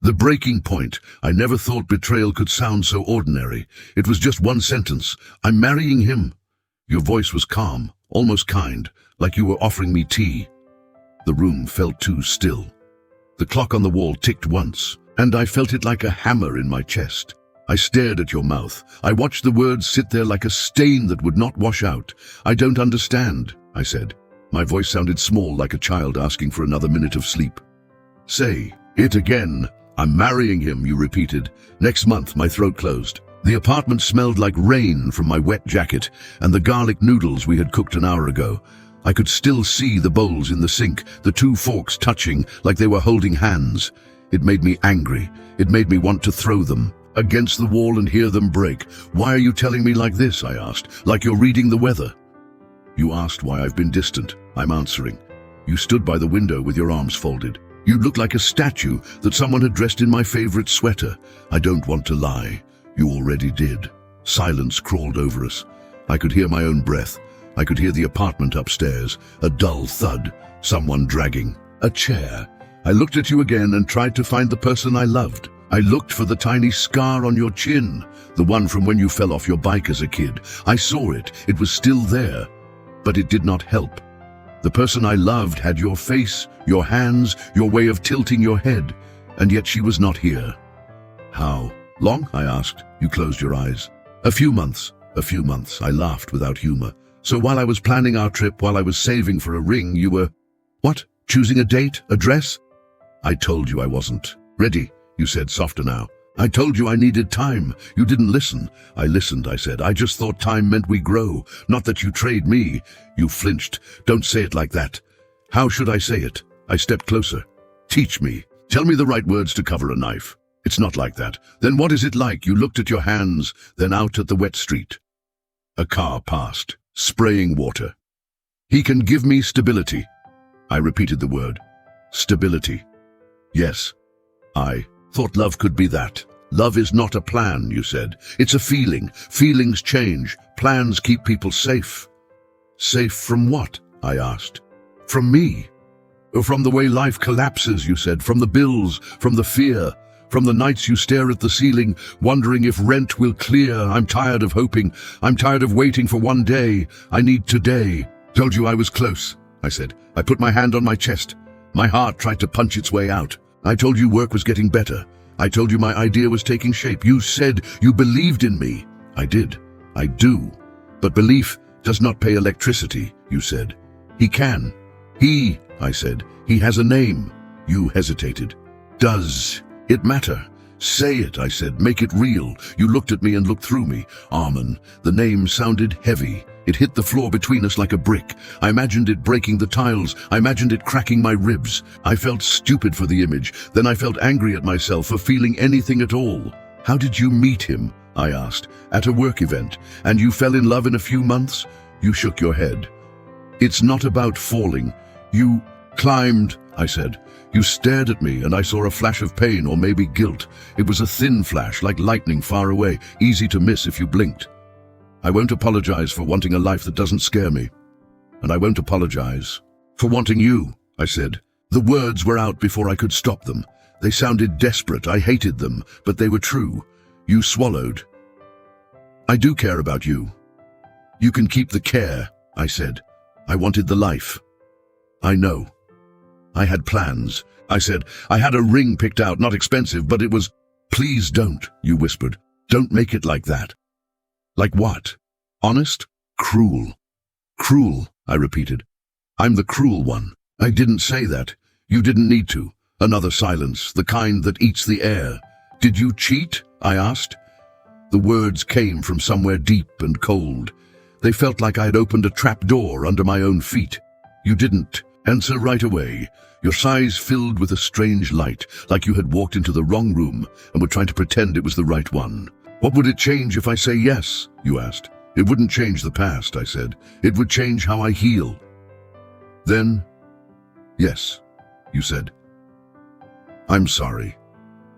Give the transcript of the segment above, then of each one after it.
The breaking point. I never thought betrayal could sound so ordinary. It was just one sentence. I'm marrying him. Your voice was calm, almost kind, like you were offering me tea. The room felt too still. The clock on the wall ticked once, and I felt it like a hammer in my chest. I stared at your mouth. I watched the words sit there like a stain that would not wash out. I don't understand, I said. My voice sounded small, like a child asking for another minute of sleep. Say it again. I'm marrying him, you repeated. Next month. My throat closed. The apartment smelled like rain from my wet jacket and the garlic noodles we had cooked an hour ago. I could still see the bowls in the sink, the two forks touching like they were holding hands. It made me angry. It made me want to throw them against the wall and hear them break. Why are you telling me like this? I asked. Like you're reading the weather. You asked why I've been distant. I'm answering. You stood by the window with your arms folded. You looked like a statue that someone had dressed in my favorite sweater. I don't want to lie. You already did. Silence crawled over us. I could hear my own breath. I could hear the apartment upstairs. A dull thud. Someone dragging a chair. I looked at you again and tried to find the person I loved. I looked for the tiny scar on your chin, the one from when you fell off your bike as a kid. I saw it. It was still there, but it did not help. The person I loved had your face, your hands, your way of tilting your head, and yet she was not here. How long? I asked. You closed your eyes. A few months. A few months. I laughed without humor. So while I was planning our trip, while I was saving for a ring, you were... What? Choosing a date? A dress? I told you I wasn't ready, you said, softer now. I told you I needed time. You didn't listen. I listened, I said. I just thought time meant we grow, not that you trade me. You flinched. Don't say it like that. How should I say it? I stepped closer. Teach me. Tell me the right words to cover a knife. It's not like that. Then what is it like? You looked at your hands, then out at the wet street. A car passed, spraying water. He can give me stability. I repeated the word. Stability. Yes. I thought love could be that. Love is not a plan, you said. It's a feeling. Feelings change. Plans keep people safe. Safe from what? I asked. From me. From the way life collapses, you said. From the bills, from the fear, from the nights you stare at the ceiling, wondering if rent will clear. I'm tired of hoping. I'm tired of waiting for one day. I need today. Told you I was close, I said. I put my hand on my chest. My heart tried to punch its way out. I told you work was getting better. I told you my idea was taking shape. You said you believed in me. I did. I do. But belief does not pay electricity, you said. He can. He, I said. He has a name. You hesitated. Does it matter? Say it, I said. Make it real. You looked at me and looked through me. Armin. The name sounded heavy. It hit the floor between us like a brick. I imagined it breaking the tiles. I imagined it cracking my ribs. I felt stupid for the image. Then I felt angry at myself for feeling anything at all. How did you meet him? I asked. At a work event. And you fell in love in a few months? You shook your head. It's not about falling. You climbed, I said. You stared at me and I saw a flash of pain or maybe guilt. It was a thin flash, like lightning far away, easy to miss if you blinked. I won't apologize for wanting a life that doesn't scare me. And I won't apologize for wanting you, I said. The words were out before I could stop them. They sounded desperate. I hated them, but they were true. You swallowed. I do care about you. You can keep the care, I said. I wanted the life. I know. I had plans. I said, I had a ring picked out, not expensive, but it was... Please don't, you whispered. Don't make it like that. Like what? Honest? Cruel. Cruel, I repeated. I'm the cruel one. I didn't say that. You didn't need to. Another silence, the kind that eats the air. Did you cheat? I asked. The words came from somewhere deep and cold. They felt like I had opened a trap door under my own feet. You didn't answer right away. Your sighs filled with a strange light, like you had walked into the wrong room and were trying to pretend it was the right one. What would it change if I say yes? You asked. It wouldn't change the past, I said. It would change how I heal. Then, yes, you said. I'm sorry.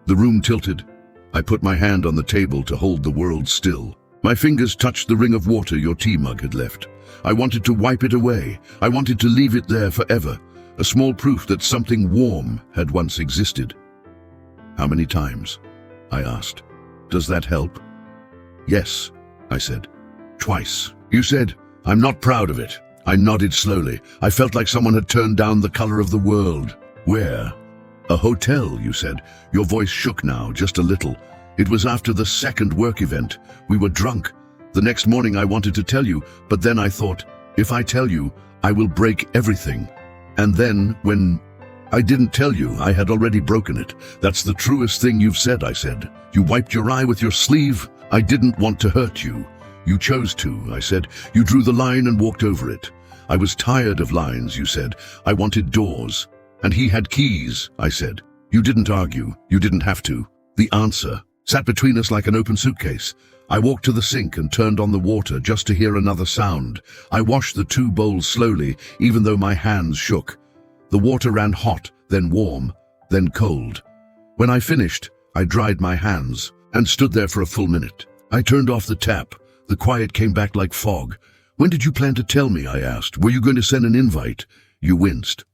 The room tilted. I put my hand on the table to hold the world still. My fingers touched the ring of water your tea mug had left. I wanted to wipe it away. I wanted to leave it there forever, a small proof that something warm had once existed. How many times? I asked. Does that help? Yes, I said. Twice. You said, I'm not proud of it. I nodded slowly. I felt like someone had turned down the color of the world. Where? A hotel, you said. Your voice shook now, just a little. It was after the second work event. We were drunk. The next morning I wanted to tell you, but then I thought, if I tell you, I will break everything. And then, when I didn't tell you, I had already broken it. That's the truest thing you've said, I said. You wiped your eye with your sleeve. I didn't want to hurt you. You chose to, I said. You drew the line and walked over it. I was tired of lines, you said. I wanted doors. And he had keys, I said. You didn't argue. You didn't have to. The answer sat between us like an open suitcase. I walked to the sink and turned on the water just to hear another sound. I washed the two bowls slowly, even though my hands shook. The water ran hot, then warm, then cold. When I finished, I dried my hands and stood there for a full minute. I turned off the tap. The quiet came back like fog. When did you plan to tell me? I asked. Were you going to send an invite? You winced.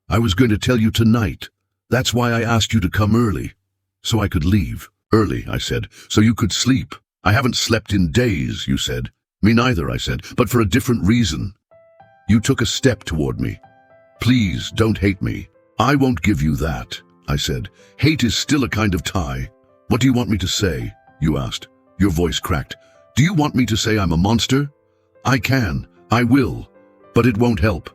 I was going to tell you tonight. That's why I asked you to come early. So I could leave. Early, I said, so you could sleep. I haven't slept in days, you said. Me neither, I said, but for a different reason. You took a step toward me. Please, don't hate me. I won't give you that, I said. Hate is still a kind of tie. What do you want me to say? You asked. Your voice cracked. Do you want me to say I'm a monster? I can. I will. But it won't help.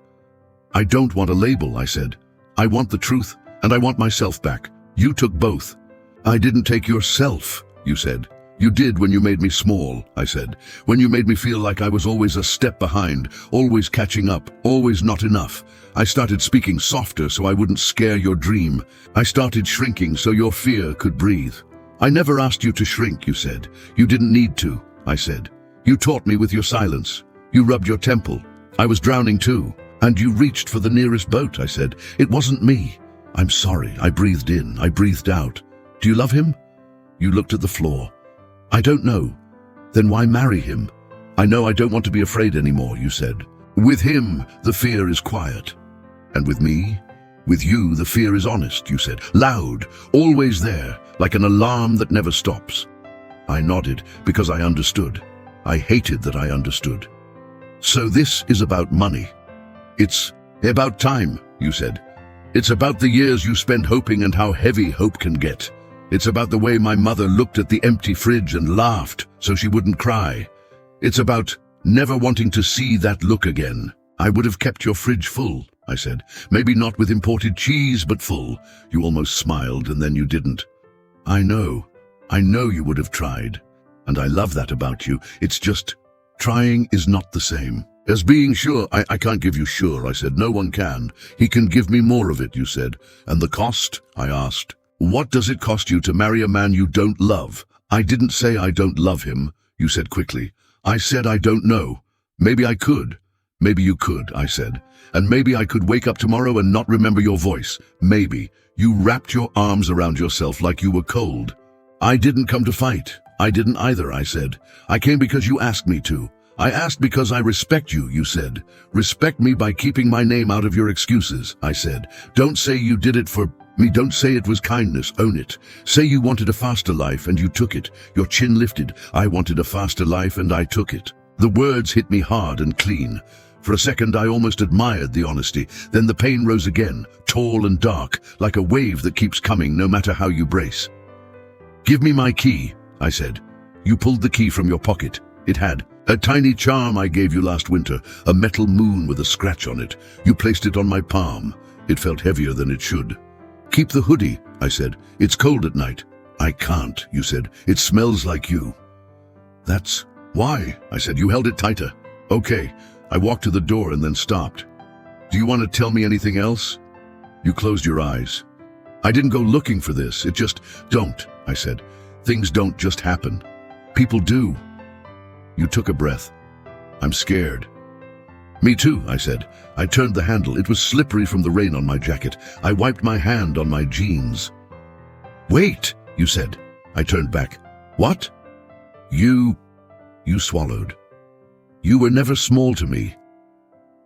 I don't want a label, I said. I want the truth, and I want myself back. You took both. I didn't take yourself, you said. You did when you made me small, I said. When you made me feel like I was always a step behind, always catching up, always not enough. I started speaking softer so I wouldn't scare your dream. I started shrinking so your fear could breathe. I never asked you to shrink, you said. You didn't need to, I said. You taught me with your silence. You rubbed your temple. I was drowning too. And you reached for the nearest boat, I said. It wasn't me. I'm sorry. I breathed in. I breathed out. Do you love him? You looked at the floor. I don't know. Then why marry him? I know I don't want to be afraid anymore, you said. With him, the fear is quiet. And with me? With you, the fear is honest, you said. Loud, always there, like an alarm that never stops. I nodded because I understood. I hated that I understood. So this is about money. It's about time, you said. It's about the years you spend hoping and how heavy hope can get. It's about the way my mother looked at the empty fridge and laughed so she wouldn't cry. It's about never wanting to see that look again. I would have kept your fridge full, I said. Maybe not with imported cheese, but full. You almost smiled and then you didn't. I know you would have tried. And I love that about you. It's just, trying is not the same as being sure. I can't give you sure, I said. No one can. He can give me more of it, you said. And the cost? I asked. What does it cost you to marry a man you don't love? I didn't say I don't love him, you said quickly. I said I don't know. Maybe I could. Maybe you could, I said. And maybe I could wake up tomorrow and not remember your voice. Maybe. You wrapped your arms around yourself like you were cold. I didn't come to fight. I didn't either, I said. I came because you asked me to. I asked because I respect you, you said. Respect me by keeping my name out of your excuses, I said. Don't say you did it for me. Don't say it was kindness. Own it. Say you wanted a faster life and you took it. Your chin lifted. I wanted a faster life and I took it. The words hit me hard and clean. For a second I almost admired the honesty. Then the pain rose again, tall and dark, like a wave that keeps coming no matter how you brace. Give me my key, I said. You pulled the key from your pocket. It had a tiny charm I gave you last winter, a metal moon with a scratch on it. You placed it on my palm. It felt heavier than it should. Keep the hoodie, I said. It's cold at night. I can't, you said. It smells like you. That's why, I said. You held it tighter. Okay. I walked to the door and then stopped. Do you want to tell me anything else? You closed your eyes. I didn't go looking for this. It just don't, I said. Things don't just happen. People do. You took a breath. I'm scared. Me too, I said. I turned the handle. It was slippery from the rain on my jacket. I wiped my hand on my jeans. Wait, you said. I turned back. What? You swallowed. You were never small to me.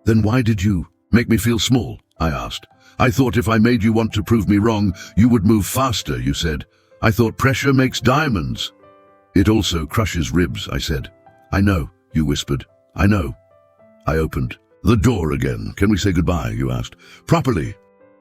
Then why did you make me feel small? I asked. I thought if I made you want to prove me wrong, you would move faster, you said. I thought pressure makes diamonds. It also crushes ribs, I said. I know, you whispered. I know. I opened the door again. Can we say goodbye, you asked. Properly.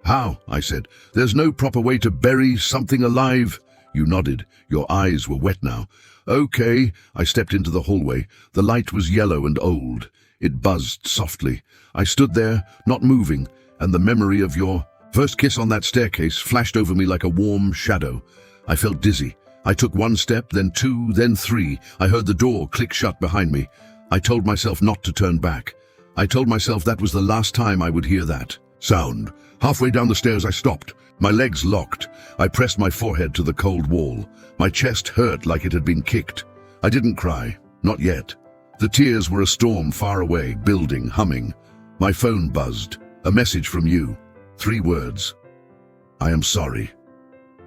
How? I said. There's no proper way to bury something alive. You nodded. Your eyes were wet now. Okay. I stepped into the hallway. The light was yellow and old. It buzzed softly. I stood there, not moving, and the memory of your first kiss on that staircase flashed over me like a warm shadow. I felt dizzy. I took one step, then two, then three. I heard the door click shut behind me. I told myself not to turn back. I told myself that was the last time I would hear that sound. Halfway down the stairs I stopped. My legs locked. I pressed my forehead to the cold wall. My chest hurt like it had been kicked. I didn't cry. Not yet. The tears were a storm far away, building, humming. My phone buzzed. A message from you. 3 words. I am sorry.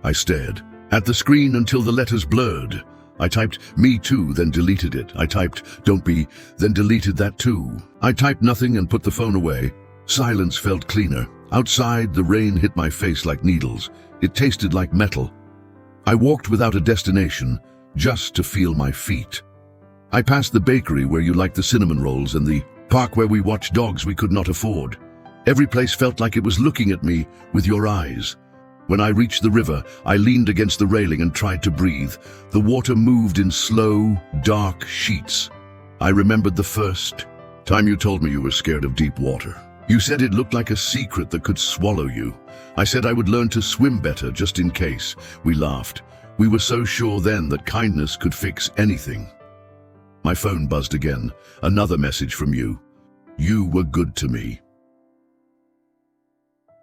I stared at the screen until the letters blurred. I typed, me too, then deleted it. I typed, don't be, then deleted that too. I typed nothing and put the phone away. Silence felt cleaner. Outside, the rain hit my face like needles. It tasted like metal. I walked without a destination, just to feel my feet. I passed the bakery where you liked the cinnamon rolls and the park where we watched dogs we could not afford. Every place felt like it was looking at me with your eyes. When I reached the river, I leaned against the railing and tried to breathe. The water moved in slow, dark sheets. I remembered the first time you told me you were scared of deep water. You said it looked like a secret that could swallow you. I said I would learn to swim better just in case. We laughed. We were so sure then that kindness could fix anything. My phone buzzed again. Another message from you. You were good to me.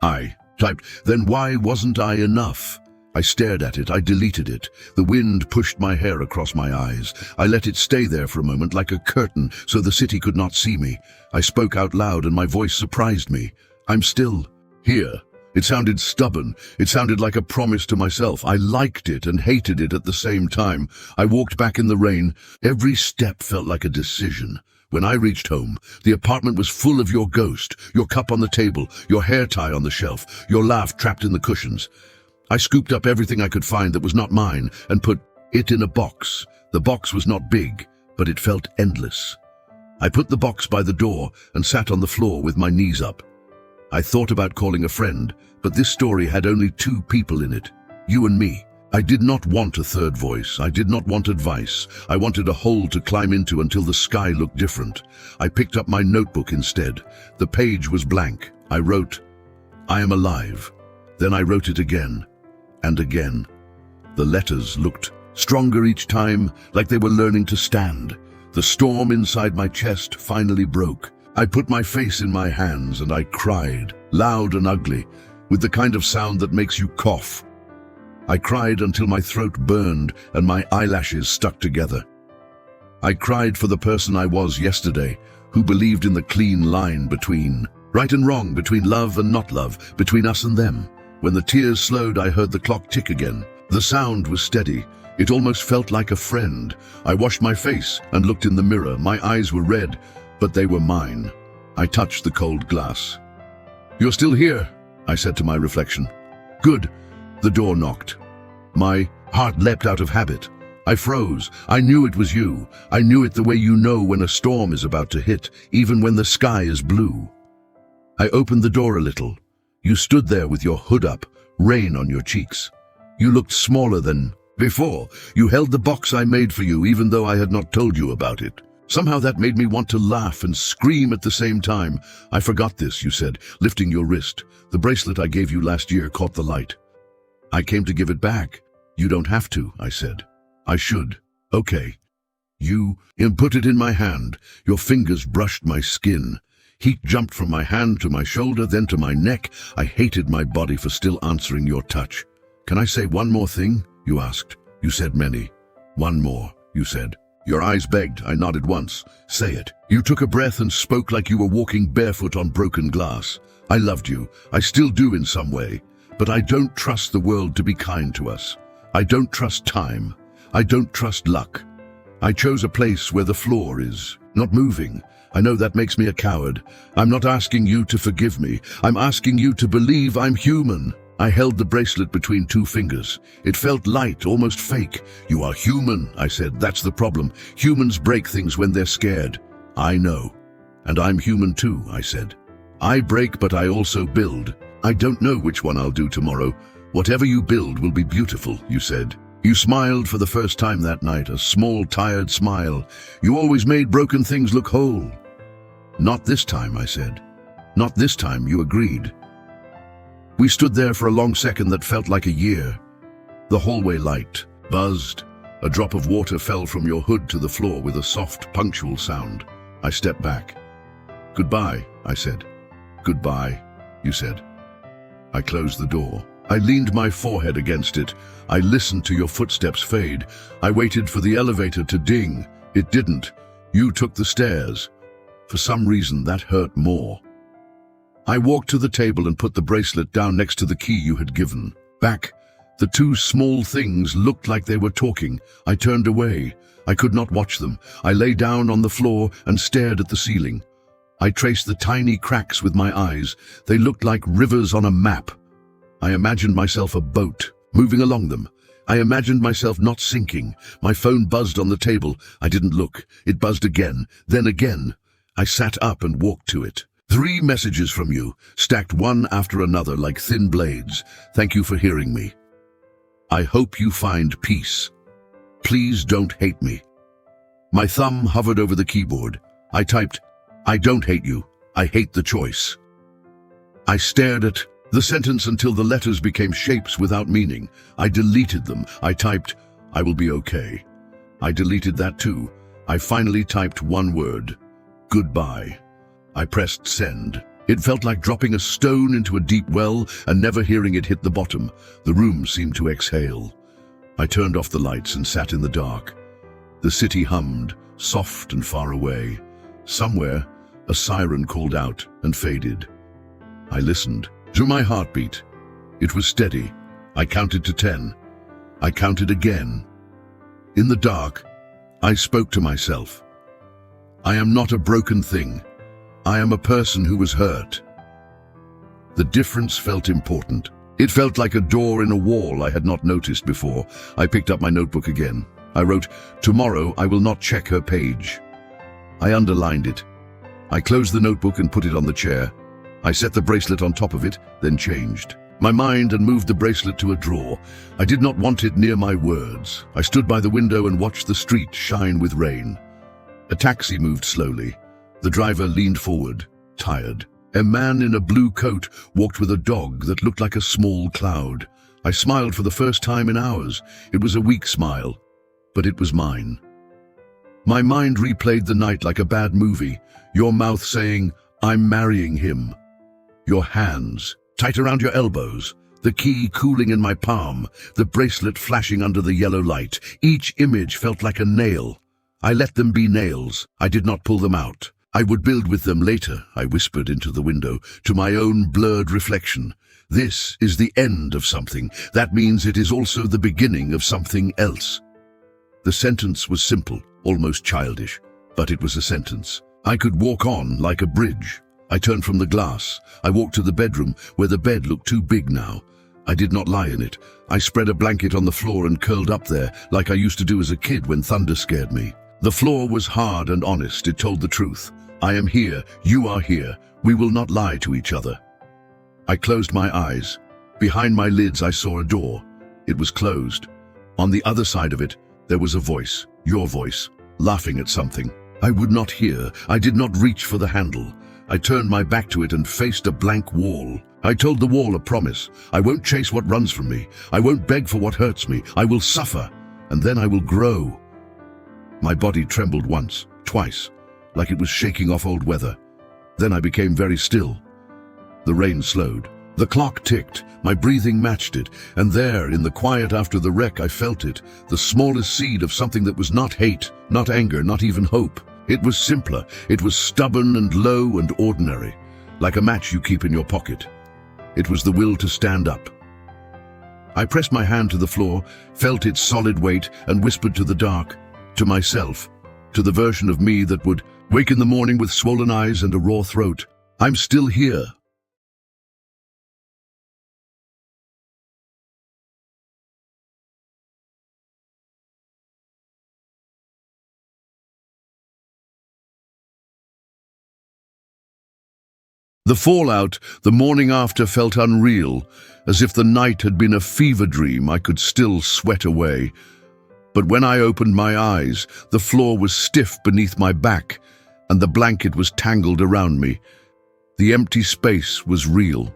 I typed, then why wasn't I enough? I stared at it. I deleted it. The wind pushed my hair across my eyes. I let it stay there for a moment like a curtain so the city could not see me. I spoke out loud and my voice surprised me. I'm still here. It sounded stubborn. It sounded like a promise to myself. I liked it and hated it at the same time. I walked back in the rain. Every step felt like a decision. When I reached home, the apartment was full of your ghost, your cup on the table, your hair tie on the shelf, your laugh trapped in the cushions. I scooped up everything I could find that was not mine and put it in a box. The box was not big, but it felt endless. I put the box by the door and sat on the floor with my knees up. I thought about calling a friend, but this story had only 2 people in it, you and me. I did not want a third voice. I did not want advice. I wanted a hole to climb into until the sky looked different. I picked up my notebook instead. The page was blank. I wrote, I am alive. Then I wrote it again and again. The letters looked stronger each time, like they were learning to stand. The storm inside my chest finally broke. I put my face in my hands and I cried, loud and ugly, with the kind of sound that makes you cough. I cried until my throat burned and my eyelashes stuck together. I cried for the person I was yesterday, who believed in the clean line between right and wrong, between love and not love, between us and them. When the tears slowed, I heard the clock tick again. The sound was steady. It almost felt like a friend. I washed my face and looked in the mirror. My eyes were red, but they were mine. I touched the cold glass. You're still here, I said to my reflection. Good. The door knocked. My heart leapt out of habit. I froze. I knew it was you. I knew it the way you know when a storm is about to hit, even when the sky is blue. I opened the door a little. You stood there with your hood up, rain on your cheeks. You looked smaller than before. You held the box I made for you, even though I had not told you about it. Somehow that made me want to laugh and scream at the same time. I forgot this, you said, lifting your wrist. The bracelet I gave you last year caught the light. I came to give it back. You don't have to, I said. I should. Okay. You put it in my hand. Your fingers brushed my skin. Heat jumped from my hand to my shoulder, then to my neck. I hated my body for still answering your touch. Can I say one more thing? You asked. You said many. One more, you said. Your eyes begged. I nodded once. Say it. You took a breath and spoke like you were walking barefoot on broken glass. I loved you. I still do in some way. But I don't trust the world to be kind to us. I don't trust time. I don't trust luck. I chose a place where the floor is not moving, I know that makes me a coward. I'm not asking you to forgive me. I'm asking you to believe I'm human. I held the bracelet between two fingers. It felt light, almost fake. You are human, I said. That's the problem. Humans break things when they're scared. I know. And I'm human too, I said. I break, but I also build. I don't know which one I'll do tomorrow. Whatever you build will be beautiful, you said. You smiled for the first time that night, a small, tired smile. You always made broken things look whole. Not this time, I said. Not this time, you agreed. We stood there for a long second that felt like a year. The hallway light buzzed. A drop of water fell from your hood to the floor with a soft, punctual sound. I stepped back. Goodbye, I said. Goodbye, you said. I closed the door. I leaned my forehead against it. I listened to your footsteps fade. I waited for the elevator to ding. It didn't. You took the stairs. For some reason, that hurt more. I walked to the table and put the bracelet down next to the key you had given. Back, the two small things looked like they were talking. I turned away. I could not watch them. I lay down on the floor and stared at the ceiling. I traced the tiny cracks with my eyes. They looked like rivers on a map. I imagined myself a boat, moving along them. I imagined myself not sinking. My phone buzzed on the table. I didn't look. It buzzed again, then again. I sat up and walked to it. 3 messages from you, stacked one after another like thin blades. Thank you for hearing me. I hope you find peace. Please don't hate me. My thumb hovered over the keyboard. I typed, I don't hate you. I hate the choice. I stared at the sentence until the letters became shapes without meaning. I deleted them. I typed, I will be okay. I deleted that too. I finally typed one word, goodbye. I pressed send. It felt like dropping a stone into a deep well and never hearing it hit the bottom. The room seemed to exhale. I turned off the lights and sat in the dark. The city hummed, soft and far away. Somewhere, a siren called out and faded. I listened to my heartbeat. It was steady. I counted to 10. I counted again. In the dark, I spoke to myself. I am not a broken thing. I am a person who was hurt. The difference felt important. It felt like a door in a wall I had not noticed before. I picked up my notebook again. I wrote, tomorrow I will not check her page. I underlined it. I closed the notebook and put it on the chair. I set the bracelet on top of it, then changed my mind and moved the bracelet to a drawer. I did not want it near my words. I stood by the window and watched the street shine with rain. A taxi moved slowly. The driver leaned forward, tired. A man in a blue coat walked with a dog that looked like a small cloud. I smiled for the first time in hours. It was a weak smile, but it was mine. My mind replayed the night like a bad movie, your mouth saying, I'm marrying him. Your hands, tight around your elbows, the key cooling in my palm, the bracelet flashing under the yellow light. Each image felt like a nail. I let them be nails. I did not pull them out. I would build with them later, I whispered into the window, to my own blurred reflection. This is the end of something. That means it is also the beginning of something else. The sentence was simple, almost childish, but it was a sentence. I could walk on like a bridge. I turned from the glass. I walked to the bedroom, where the bed looked too big now. I did not lie in it. I spread a blanket on the floor and curled up there, like I used to do as a kid when thunder scared me. The floor was hard and honest. It told the truth. I am here. You are here. We will not lie to each other. I closed my eyes. Behind my lids, I saw a door. It was closed. On the other side of it, there was a voice, your voice, laughing at something. I would not hear. I did not reach for the handle. I turned my back to it and faced a blank wall. I told the wall a promise. I won't chase what runs from me. I won't beg for what hurts me. I will suffer, and then I will grow. My body trembled once, twice, like it was shaking off old weather. Then I became very still. The rain slowed. The clock ticked. My breathing matched it. And there, in the quiet after the wreck, I felt it. The smallest seed of something that was not hate, not anger, not even hope. It was simpler. It was stubborn and low and ordinary, like a match you keep in your pocket. It was the will to stand up. I pressed my hand to the floor, felt its solid weight, and whispered to the dark, to myself, to the version of me that would Wake in the morning with swollen eyes and a raw throat. I'm still here. The fallout, the morning after, felt unreal, as if the night had been a fever dream I could still sweat away. But when I opened my eyes, the floor was stiff beneath my back, and the blanket was tangled around me. The empty space was real.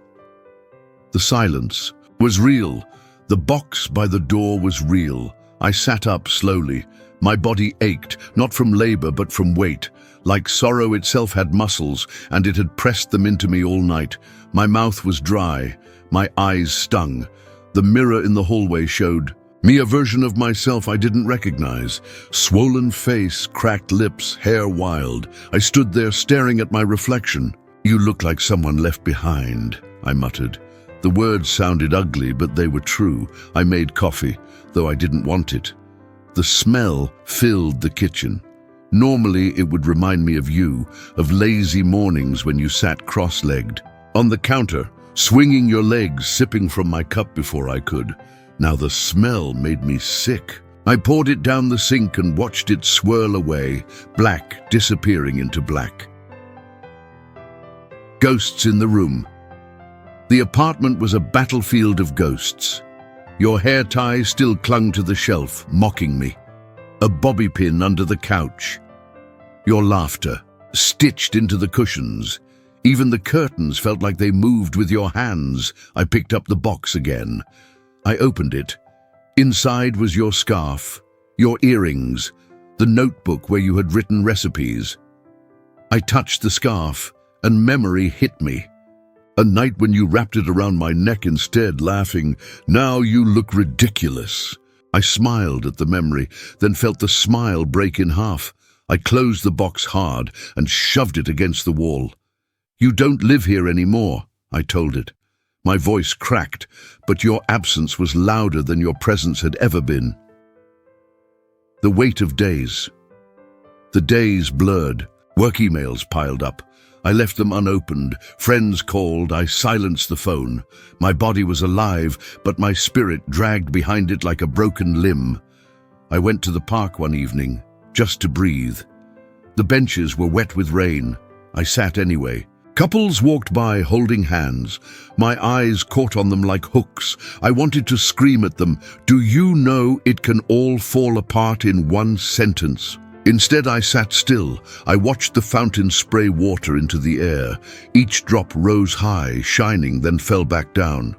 The silence was real. The box by the door was real. I sat up slowly. My body ached, not from labor but from weight. Like sorrow itself had muscles, and it had pressed them into me all night. My mouth was dry. My eyes stung. The mirror in the hallway showed me a version of myself I didn't recognize. Swollen face, cracked lips, hair wild. I stood there staring at my reflection. "You look like someone left behind," I muttered. The words sounded ugly, but they were true. I made coffee, though I didn't want it. The smell filled the kitchen. Normally, it would remind me of you, of lazy mornings when you sat cross-legged on the counter, swinging your legs, sipping from my cup before I could. Now the smell made me sick. I poured it down the sink and watched it swirl away, black disappearing into black. Ghosts in the room. The apartment was a battlefield of ghosts. Your hair tie still clung to the shelf, mocking me. A bobby pin under the couch. Your laughter, stitched into the cushions. Even the curtains felt like they moved with your hands. I picked up the box again. I opened it. Inside was your scarf, your earrings, the notebook where you had written recipes. I touched the scarf, and memory hit me. A night when you wrapped it around my neck instead, laughing, "Now you look ridiculous." I smiled at the memory, then felt the smile break in half. I closed the box hard and shoved it against the wall. "You don't live here anymore," I told it. My voice cracked, but your absence was louder than your presence had ever been. The weight of days. The days blurred. Work emails piled up. I left them unopened. Friends called. I silenced the phone. My body was alive, but my spirit dragged behind it like a broken limb. I went to the park one evening, just to breathe. The benches were wet with rain. I sat anyway. Couples walked by holding hands. My eyes caught on them like hooks. I wanted to scream at them, "Do you know it can all fall apart in one sentence?" Instead, I sat still. I watched the fountain spray water into the air. Each drop rose high, shining, then fell back down.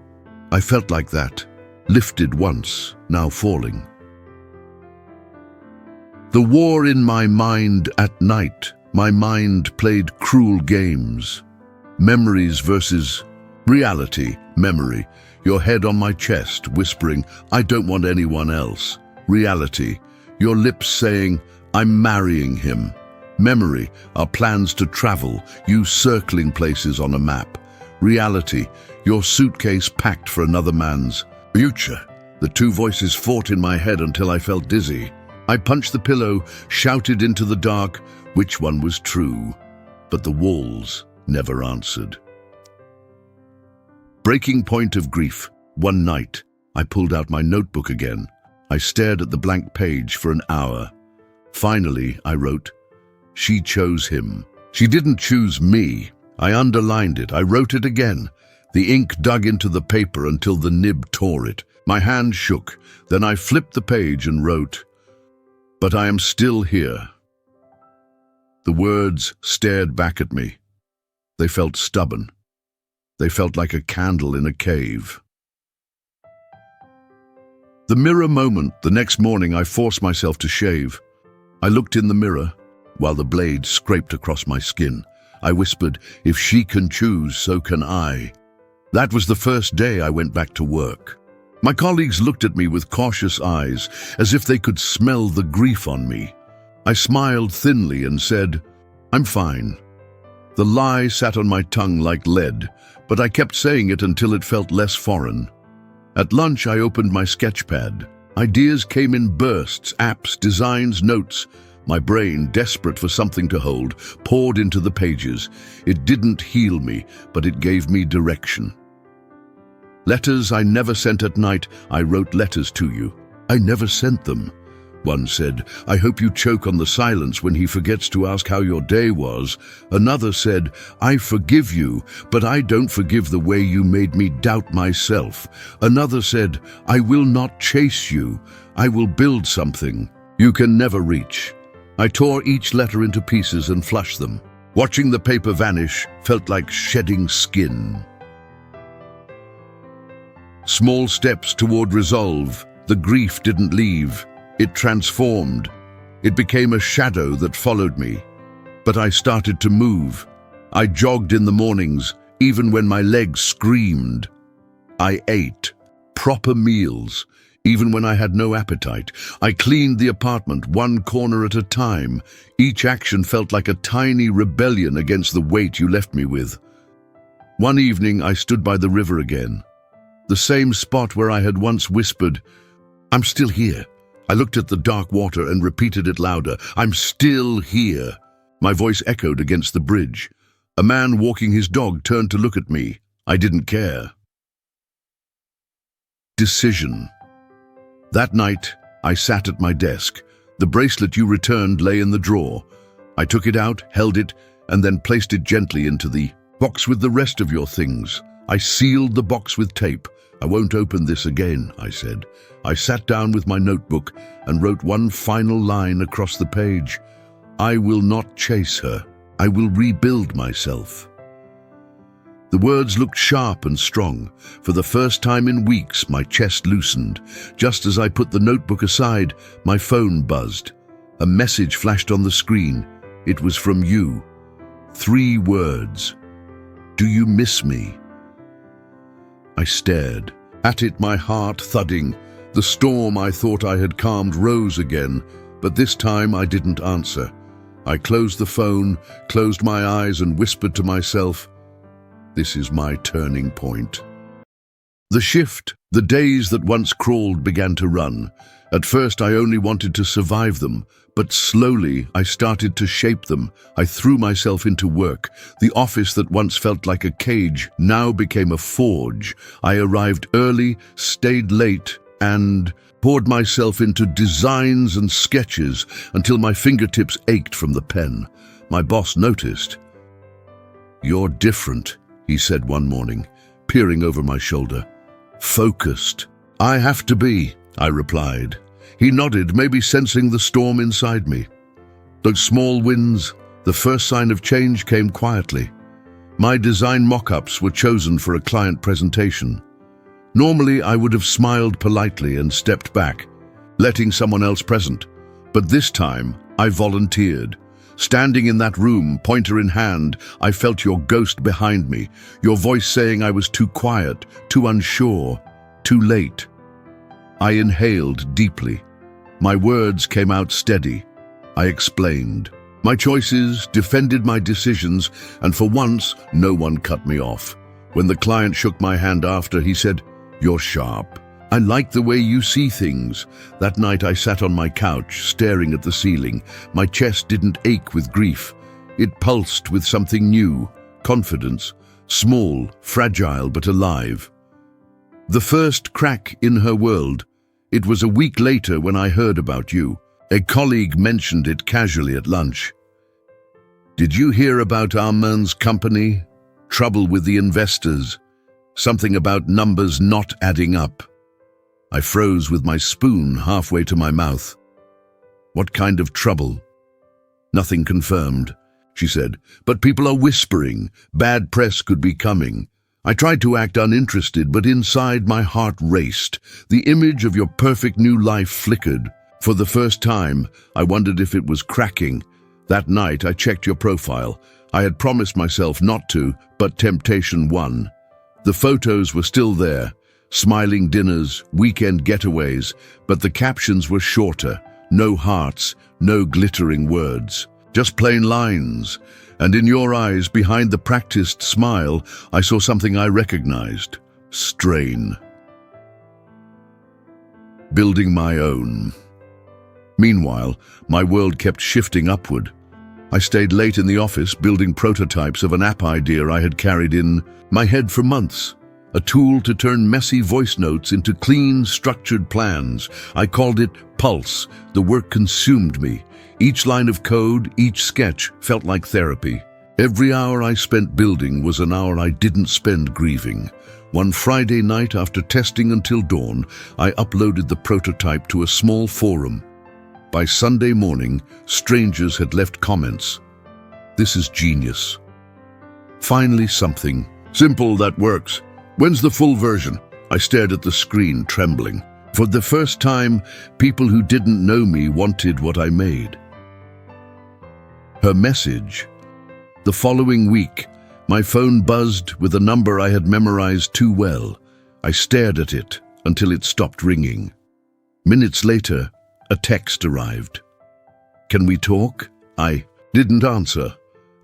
I felt like that, lifted once, now falling. The war in my mind at night. My mind played cruel games. Memories versus reality. Memory. Your head on my chest, whispering, "I don't want anyone else." Reality. Your lips saying, "I'm marrying him." Memory, our plans to travel, you circling places on a map. Reality, your suitcase packed for another man's future. The two voices fought in my head until I felt dizzy. I punched the pillow, shouted into the dark, which one was true? But the walls never answered. Breaking point of grief. One night, I pulled out my notebook again. I stared at the blank page for an hour. Finally, I wrote, "She chose him. She didn't choose me." I underlined it. I wrote it again. The ink dug into the paper until the nib tore it. My hand shook. Then I flipped the page and wrote, "But I am still here." The words stared back at me. They felt stubborn. They felt like a candle in a cave. The mirror moment. The next morning, I forced myself to shave. I looked in the mirror while the blade scraped across my skin. I whispered, "If she can choose, so can I." That was the first day I went back to work. My colleagues looked at me with cautious eyes, as if they could smell the grief on me. I smiled thinly and said, "I'm fine." The lie sat on my tongue like lead, but I kept saying it until it felt less foreign. At lunch, I opened my sketchpad. Ideas came in bursts, apps, designs, notes. My brain, desperate for something to hold, poured into the pages. It didn't heal me, but it gave me direction. Letters I never sent at night. I wrote letters to you. I never sent them. One said, I hope you choke on the silence when he forgets to ask how your day was. Another said, I forgive you, but I don't forgive the way you made me doubt myself. Another said, I will not chase you. I will build something you can never reach. I tore each letter into pieces and flushed them. Watching the paper vanish felt like shedding skin. Small steps toward resolve. The grief didn't leave. It transformed. It became a shadow that followed me. But I started to move. I jogged in the mornings, even when my legs screamed. I ate proper meals, even when I had no appetite. I cleaned the apartment one corner at a time. Each action felt like a tiny rebellion against the weight you left me with. One evening, I stood by the river again. The same spot where I had once whispered, I'm still here. I looked at the dark water and repeated it louder. I'm still here. My voice echoed against the bridge. A man walking his dog turned to look at me. I didn't care. Decision. That night, I sat at my desk. The bracelet you returned lay in the drawer. I took it out, held it, and then placed it gently into the box with the rest of your things. I sealed the box with tape. I won't open this again, I said. I sat down with my notebook and wrote one final line across the page. I will not chase her. I will rebuild myself. The words looked sharp and strong. For the first time in weeks, my chest loosened. Just as I put the notebook aside, my phone buzzed. A message flashed on the screen. It was from you. 3 words. Do you miss me? I stared. At it, my heart thudding. The storm I thought I had calmed rose again, but this time I didn't answer. I closed the phone, closed my eyes, and whispered to myself, this is my turning point. The shift, the days that once crawled began to run. At first I only wanted to survive them, but slowly I started to shape them. I threw myself into work. The office that once felt like a cage now became a forge. I arrived early, stayed late, and poured myself into designs and sketches until my fingertips ached from the pen. My boss noticed. You're different, he said one morning, peering over my shoulder. Focused. I have to be, I replied. He nodded, maybe sensing the storm inside me. Those small wins, the first sign of change, came quietly. My design mock-ups were chosen for a client presentation. Normally, I would have smiled politely and stepped back, letting someone else present. But this time, I volunteered. Standing in that room, pointer in hand, I felt your ghost behind me, your voice saying I was too quiet, too unsure, too late. I inhaled deeply. My words came out steady. I explained. My choices, defended my decisions, and for once, no one cut me off. When the client shook my hand after, he said, You're sharp. I like the way you see things. That night I sat on my couch, staring at the ceiling. My chest didn't ache with grief. It pulsed with something new, confidence, small, fragile, but alive. The first crack in her world. It was a week later when I heard about you. A colleague mentioned it casually at lunch. Did you hear about Armand's company? Trouble with the investors. Something about numbers not adding up. I froze with my spoon halfway to my mouth. What kind of trouble? Nothing confirmed, she said, but people are whispering. Bad press could be coming. I tried to act uninterested, but inside my heart raced. The image of your perfect new life flickered. For the first time, I wondered if it was cracking. That night, I checked your profile. I had promised myself not to, but temptation won. The photos were still there. Smiling dinners, weekend getaways, but the captions were shorter. No hearts, no glittering words, just plain lines. And in your eyes, behind the practiced smile, I saw something I recognized. Strain. Building my own. Meanwhile, my world kept shifting upward. I stayed late in the office building prototypes of an app idea I had carried in my head for months. A tool to turn messy voice notes into clean, structured plans. I called it Pulse. The work consumed me. Each line of code, each sketch felt like therapy. Every hour I spent building was an hour I didn't spend grieving. One Friday night, after testing until dawn, I uploaded the prototype to a small forum. By Sunday morning, strangers had left comments. "This is genius." Finally something simple that works. "When's the full version?" I stared at the screen, trembling. For the first time, people who didn't know me wanted what I made. Her message. The following week, my phone buzzed with a number I had memorized too well. I stared at it until it stopped ringing. Minutes later, a text arrived. "Can we talk?" I didn't answer.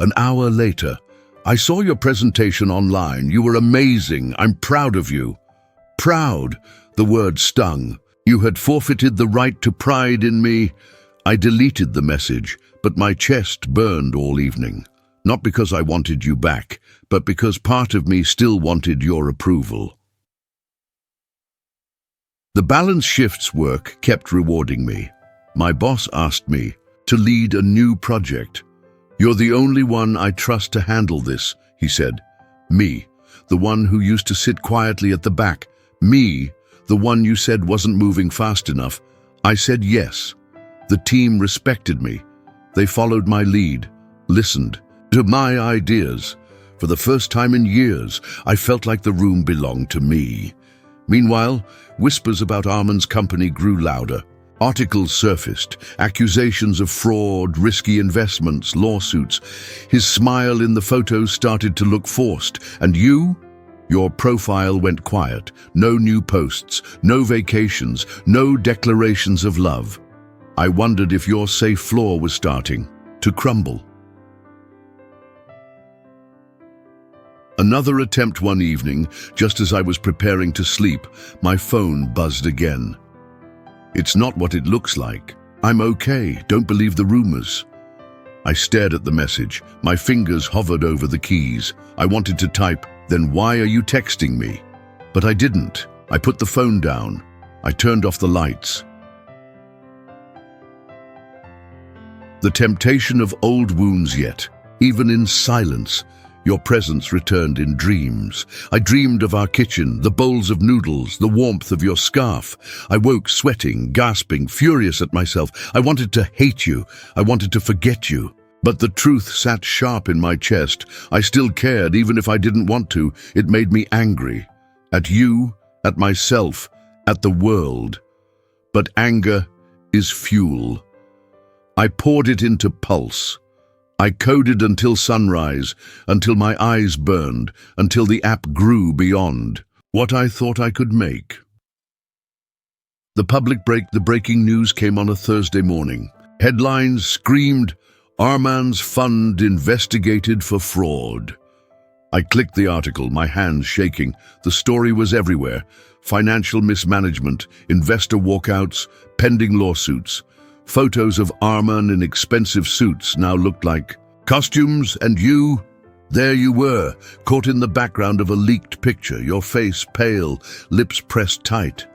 An hour later, "I saw your presentation online. You were amazing. I'm proud of you." Proud, the word stung. You had forfeited the right to pride in me. I deleted the message, but my chest burned all evening. Not because I wanted you back, but because part of me still wanted your approval. The balance shifts work kept rewarding me. My boss asked me to lead a new project. "You're the only one I trust to handle this," he said. Me, the one who used to sit quietly at the back. Me, the one you said wasn't moving fast enough. I said yes. The team respected me. They followed my lead, listened to my ideas. For the first time in years, I felt like the room belonged to me. Meanwhile, whispers about Arman's company grew louder. Articles surfaced, accusations of fraud, risky investments, lawsuits. His smile in the photos started to look forced. And you? Your profile went quiet. No new posts, no vacations, no declarations of love. I wondered if your safe floor was starting to crumble. Another attempt one evening, just as I was preparing to sleep, my phone buzzed again. "It's not what it looks like. I'm okay. Don't believe the rumors." I stared at the message. My fingers hovered over the keys. I wanted to type, "Then why are you texting me?" But I didn't. I put the phone down. I turned off the lights. The temptation of old wounds yet, even in silence. Your presence returned in dreams. I dreamed of our kitchen, the bowls of noodles, the warmth of your scarf. I woke sweating, gasping, furious at myself. I wanted to hate you. I wanted to forget you. But the truth sat sharp in my chest. I still cared, even if I didn't want to. It made me angry. At you, at myself, at the world. But anger is fuel. I poured it into Pulse. I coded until sunrise, until my eyes burned, until the app grew beyond what I thought I could make. The breaking news came on a Thursday morning. Headlines screamed, "Arman's fund investigated for fraud." I clicked the article, my hands shaking. The story was everywhere. Financial mismanagement, investor walkouts, pending lawsuits. Photos of Arman in expensive suits now looked like costumes, and you, there you were, caught in the background of a leaked picture, your face pale, lips pressed tight.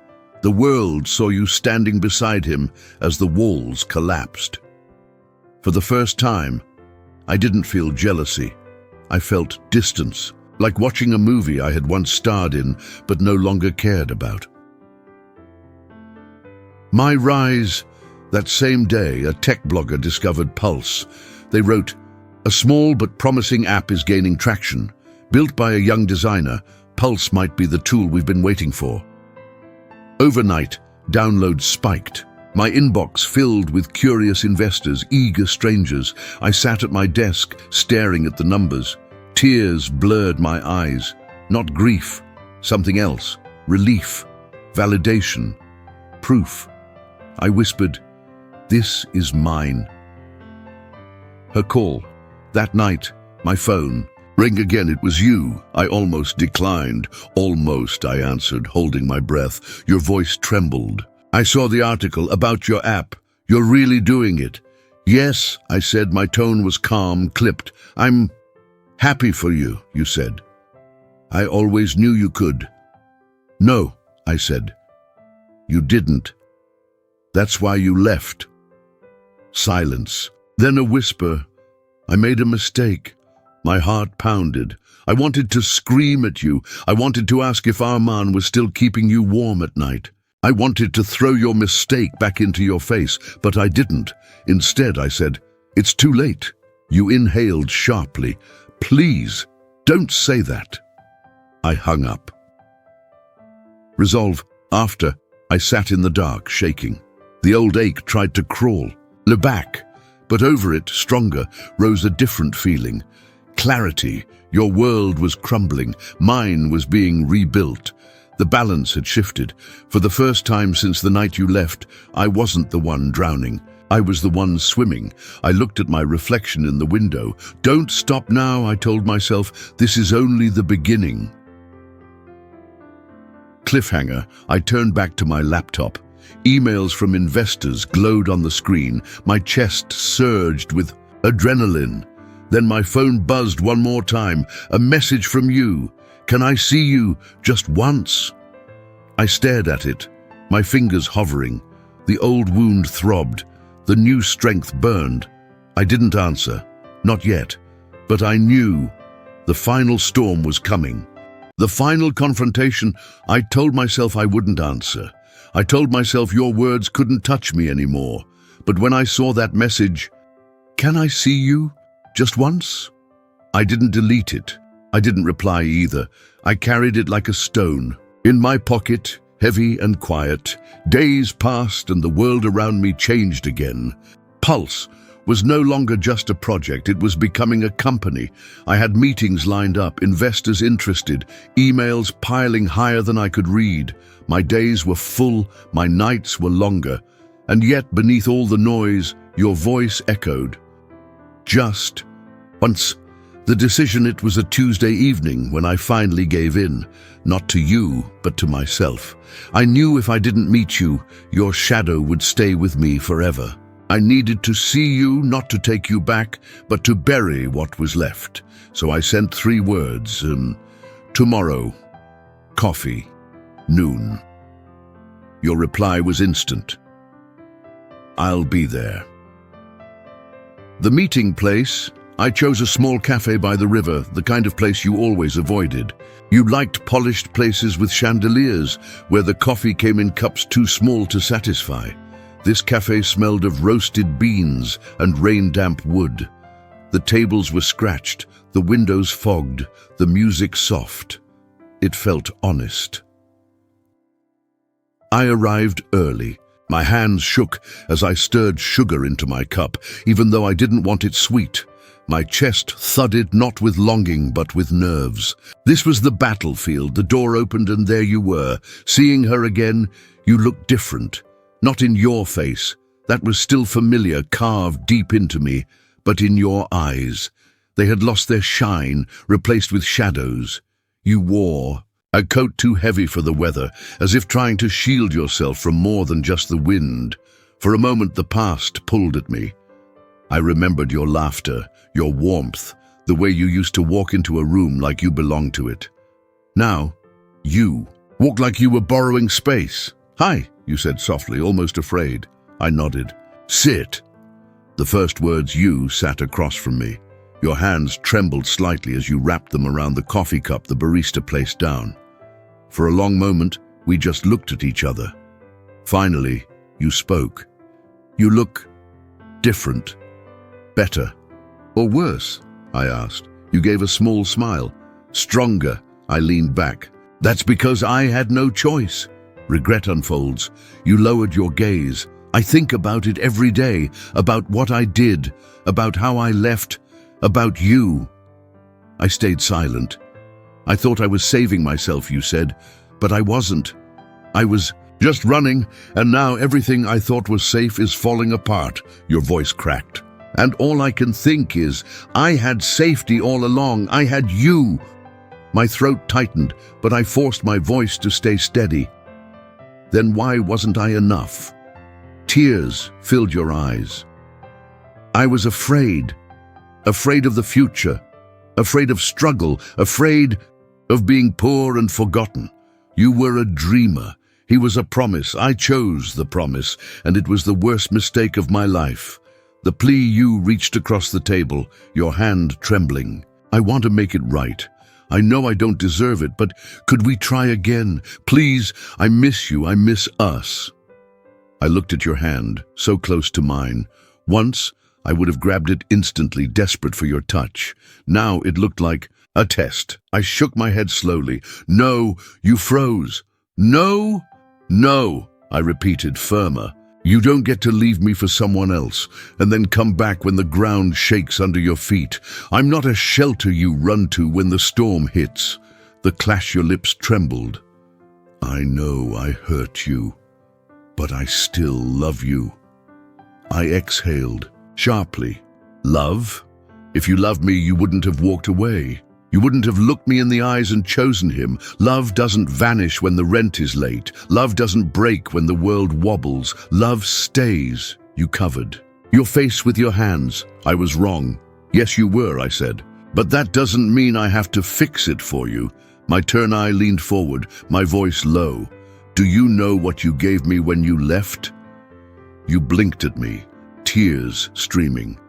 The world saw you standing beside him as the walls collapsed. For the first time, I didn't feel jealousy. I felt distance, like watching a movie I had once starred in but no longer cared about. My rise. That same day, a tech blogger discovered Pulse. They wrote, "A small but promising app is gaining traction. Built by a young designer, Pulse might be the tool we've been waiting for." Overnight, downloads spiked. My inbox filled with curious investors, eager strangers. I sat at my desk, staring at the numbers. Tears blurred my eyes. Not grief, something else. Relief, validation, proof. I whispered, "This is mine." Her call. That night, my phone. Ring again, it was you. I almost declined. "Almost," I answered, holding my breath. Your voice trembled. "I saw the article about your app. You're really doing it. Yes, I said. My tone was calm, clipped. I'm happy for you, you said. I always knew you could. No, I said. You didn't. That's why you left. Silence. Then a whisper. I made a mistake. My heart pounded. I wanted to scream at you. I wanted to ask if Arman was still keeping you warm at night. I wanted to throw your mistake back into your face, but I didn't. Instead, I said, "It's too late." You inhaled sharply. "Please, don't say that." I hung up. Resolve. After, I sat in the dark, shaking. The old ache tried to crawl, back, but over it, stronger, rose a different feeling. Clarity. Your world was crumbling. Mine was being rebuilt. The balance had shifted. For the first time since the night you left, I wasn't the one drowning. I was the one swimming. I looked at my reflection in the window. Don't stop now, I told myself. This is only the beginning. Cliffhanger. I turned back to my laptop. Emails from investors glowed on the screen. My chest surged with adrenaline. Then my phone buzzed one more time. A message from you. Can I see you just once? I stared at it, my fingers hovering. The old wound throbbed. The new strength burned. I didn't answer. Not yet. But I knew the final storm was coming. The final confrontation. I told myself I wouldn't answer. I told myself your words couldn't touch me anymore. But when I saw that message, "Can I see you just once?" I didn't delete it. I didn't reply either. I carried it like a stone. In my pocket, heavy and quiet. Days passed and the world around me changed again. Pulse was no longer just a project, it was becoming a company. I had meetings lined up, investors interested, emails piling higher than I could read. My days were full, my nights were longer. And yet, beneath all the noise, your voice echoed. Just once. The decision. It was a Tuesday evening when I finally gave in, not to you, but to myself. I knew if I didn't meet you, your shadow would stay with me forever. I needed to see you, not to take you back, but to bury what was left. So I sent 3 words, tomorrow, coffee, noon. Your reply was instant. I'll be there. The meeting place. I chose a small cafe by the river, the kind of place you always avoided. You liked polished places with chandeliers, where the coffee came in cups too small to satisfy. This cafe smelled of roasted beans and rain-damp wood. The tables were scratched, the windows fogged, the music soft. It felt honest. I arrived early. My hands shook as I stirred sugar into my cup, even though I didn't want it sweet. My chest thudded not with longing but with nerves. This was the battlefield. The door opened and there you were. Seeing her again, you looked different. Not in your face. That was still familiar, carved deep into me. But in your eyes. They had lost their shine, replaced with shadows. You wore a coat too heavy for the weather, as if trying to shield yourself from more than just the wind. For a moment the past pulled at me. I remembered your laughter, your warmth, the way you used to walk into a room like you belonged to it. Now, you walked like you were borrowing space. "Hi," you said softly, almost afraid. I nodded. "Sit." The first words you sat across from me. Your hands trembled slightly as you wrapped them around the coffee cup the barista placed down. For a long moment, we just looked at each other. Finally, you spoke. "You look different. Better. Or worse?" I asked. You gave a small smile. "Stronger." I leaned back. "That's because I had no choice." Regret unfolds. You lowered your gaze. I think about it every day, about what I did, about how I left, about you. I stayed silent. "I thought I was saving myself," you said, "but I wasn't. I was just running, and now everything I thought was safe is falling apart." Your voice cracked. "And all I can think is, I had safety all along. I had you." My throat tightened, but I forced my voice to stay steady. "Then why wasn't I enough?" Tears filled your eyes. I was afraid. Afraid of the future. Afraid of struggle. Afraid of being poor and forgotten. You were a dreamer. He was a promise. I chose the promise, and it was the worst mistake of my life. The plea you reached across the table, your hand trembling. I want to make it right. I know I don't deserve it, but could we try again? Please, I miss you. I miss us. I looked at your hand, so close to mine. Once, I would have grabbed it instantly, desperate for your touch. Now it looked like a test. I shook my head slowly. No, you froze. No, no, I repeated, firmer. You don't get to leave me for someone else and then come back when the ground shakes under your feet. I'm not a shelter you run to when the storm hits. The clash your lips trembled. I know I hurt you, but I still love you. I exhaled, sharply. Love? If you loved me, you wouldn't have walked away. You wouldn't have looked me in the eyes and chosen him. Love doesn't vanish when the rent is late. Love doesn't break when the world wobbles. Love stays. You covered your face with your hands. I was wrong. Yes, you were, I said. But that doesn't mean I have to fix it for you. My turn eye leaned forward, my voice low. Do you know what you gave me when you left? You blinked at me, tears streaming.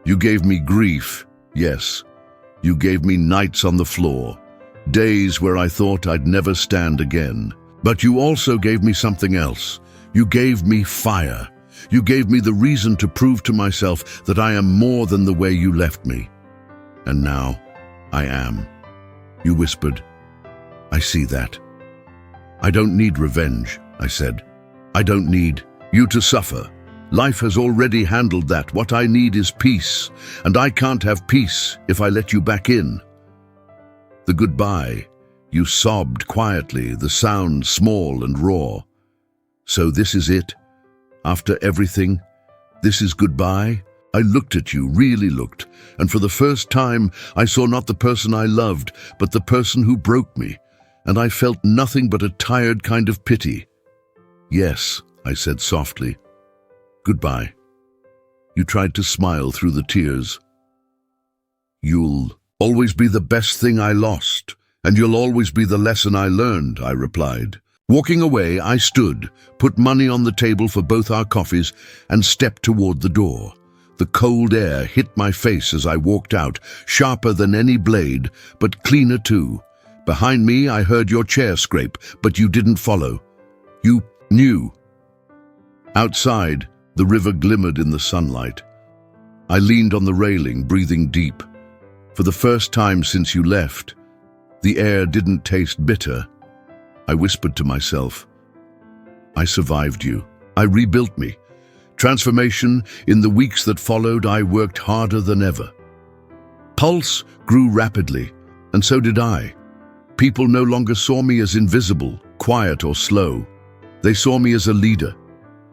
You gave me grief, yes. You gave me nights on the floor, days where I thought I'd never stand again. But you also gave me something else. You gave me fire. You gave me the reason to prove to myself that I am more than the way you left me. And now, I am. You whispered. I see that. I don't need revenge, I said. I don't need you to suffer. Life has already handled that. What I need is peace, and I can't have peace if I let you back in. The goodbye. You sobbed quietly, the sound small and raw. So this is it? After everything, this is goodbye? I looked at you, really looked, and for the first time I saw not the person I loved, but the person who broke me, and I felt nothing but a tired kind of pity. Yes, I said softly. Goodbye. You tried to smile through the tears. You'll always be the best thing I lost, and you'll always be the lesson I learned, I replied. Walking away, I stood, put money on the table for both our coffees, and stepped toward the door. The cold air hit my face as I walked out, sharper than any blade, but cleaner too. Behind me, I heard your chair scrape, but you didn't follow. You knew. Outside, the river glimmered in the sunlight. I leaned on the railing, breathing deep. For the first time since you left, the air didn't taste bitter. I whispered to myself, I survived you. I rebuilt me. Transformation, in the weeks that followed, I worked harder than ever. Pulse grew rapidly, and so did I. People no longer saw me as invisible, quiet or slow. They saw me as a leader,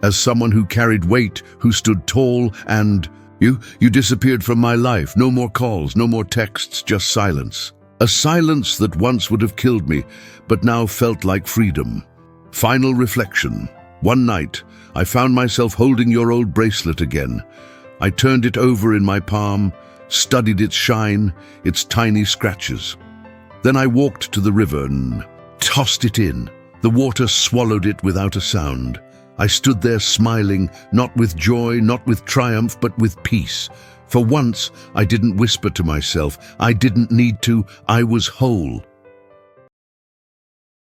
as someone who carried weight, who stood tall, and you disappeared from my life. No more calls, no more texts, just silence. A silence that once would have killed me, but now felt like freedom. Final reflection. One night, I found myself holding your old bracelet again. I turned it over in my palm, studied its shine, its tiny scratches. Then I walked to the river and tossed it in. The water swallowed it without a sound. I stood there smiling, not with joy, not with triumph, but with peace. For once, I didn't whisper to myself. I didn't need to. I was whole.